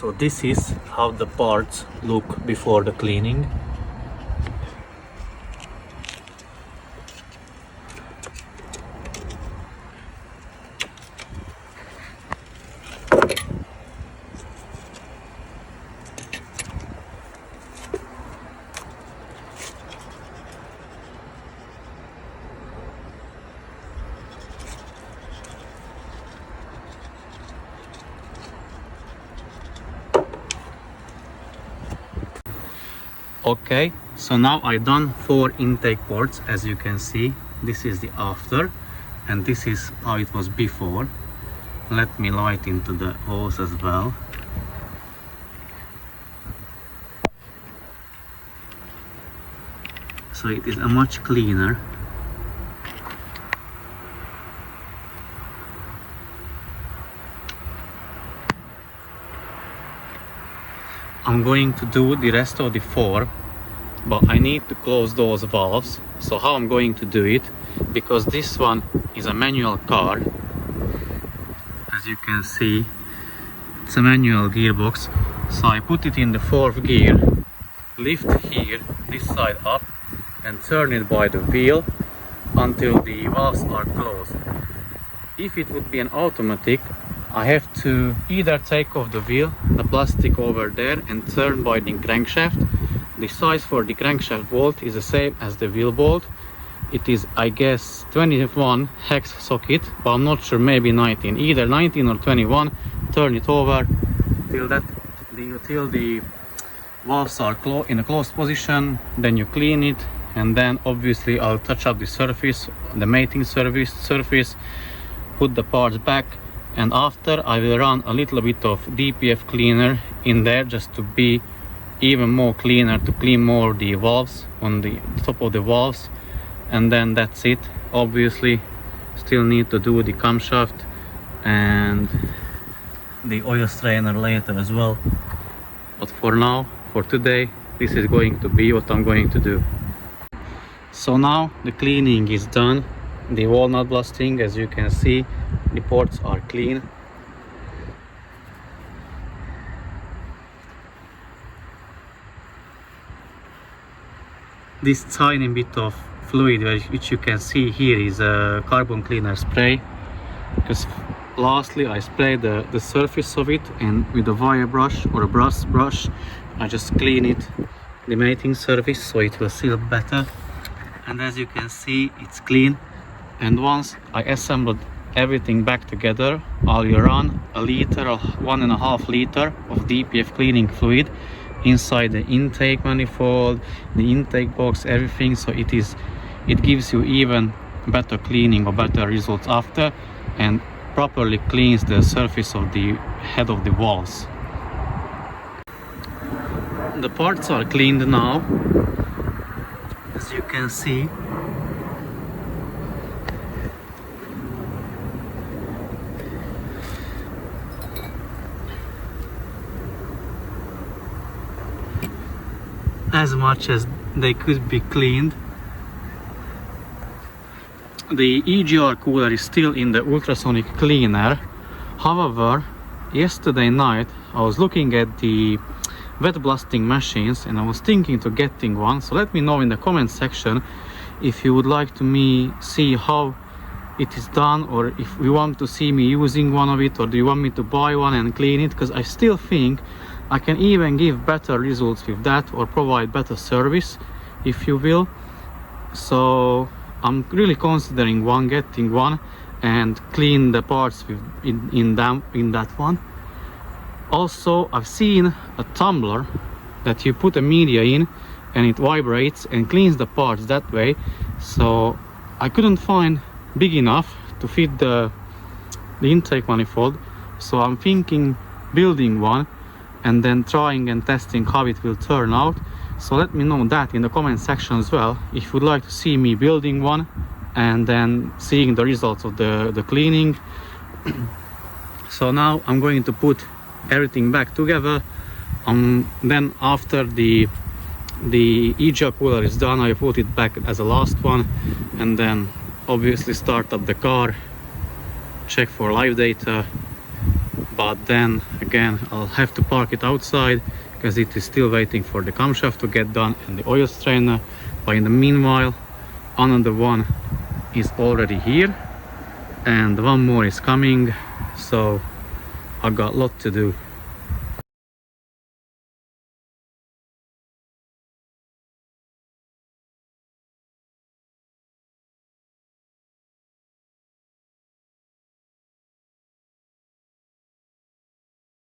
So this is how the parts look before the cleaning. Okay, so now I've done 4 intake ports. As you can see, this is the after and this is how it was before. Let me light into the hose as well. So it is a much cleaner. I'm going to do the rest of the 4, but I need to close those valves. So how I'm going to do it, because this one is a manual car, as you can see, it's a manual gearbox. So I put it in the 4th gear, lift here, this side up, and turn it by the wheel until the valves are closed. If it would be an automatic, I have to either take off the wheel, the plastic over there, and turn by the crankshaft. The size for the crankshaft bolt is the same as the wheel bolt. It is, I guess, 21 hex socket, but I'm not sure, maybe 19. Either 19 or 21. Turn it over till the valves are in a closed position. Then you clean it, and then obviously I'll touch up the surface, the mating surface, put the parts back. And after, I will run a little bit of DPF cleaner in there just to be even more cleaner, to clean more the valves on the top of the valves, and then that's it. Obviously still need to do the camshaft and the oil strainer later as well, but for now, for today, this is going to be what I'm going to do. So now the cleaning is done. The walnut blasting, as you can see, the ports are clean. This tiny bit of fluid which you can see here is a carbon cleaner spray, because lastly I sprayed the surface of it, and with a wire brush or a brush I just clean it, the mating surface, so it will seal better. And as you can see, it's clean. And once I assembled everything back together, I'll run a liter or 1.5 liter of DPF cleaning fluid inside the intake manifold, the intake box, everything, so it gives you even better cleaning or better results after, and properly cleans the surface of the head of the valves. The parts are cleaned now, as you can see. As much as they could be cleaned. The EGR cooler is still in the ultrasonic cleaner. However, yesterday night I was looking at the wet blasting machines and I was thinking to getting one. So let me know in the comment section if you would like to see how it is done, or if you want to see me using one of it, or do you want me to buy one and clean it, because I still think I can even give better results with that, or provide better service, if you will. So I'm really considering getting one and clean the parts in that one. Also, I've seen a tumbler that you put a media in and it vibrates and cleans the parts that way. So I couldn't find big enough to fit the intake manifold, so I'm thinking building one and then trying and testing how it will turn out. So let me know that in the comment section as well, if you would like to see me building one and then seeing the results of the cleaning. So now I'm going to put everything back together. Then after the EGR cooler is done, I put it back as a last one, and then obviously start up the car, check for live data, but then again I'll have to park it outside because it is still waiting for the camshaft to get done and the oil strainer. But in the meanwhile, another one is already here and one more is coming, so I got a lot to do.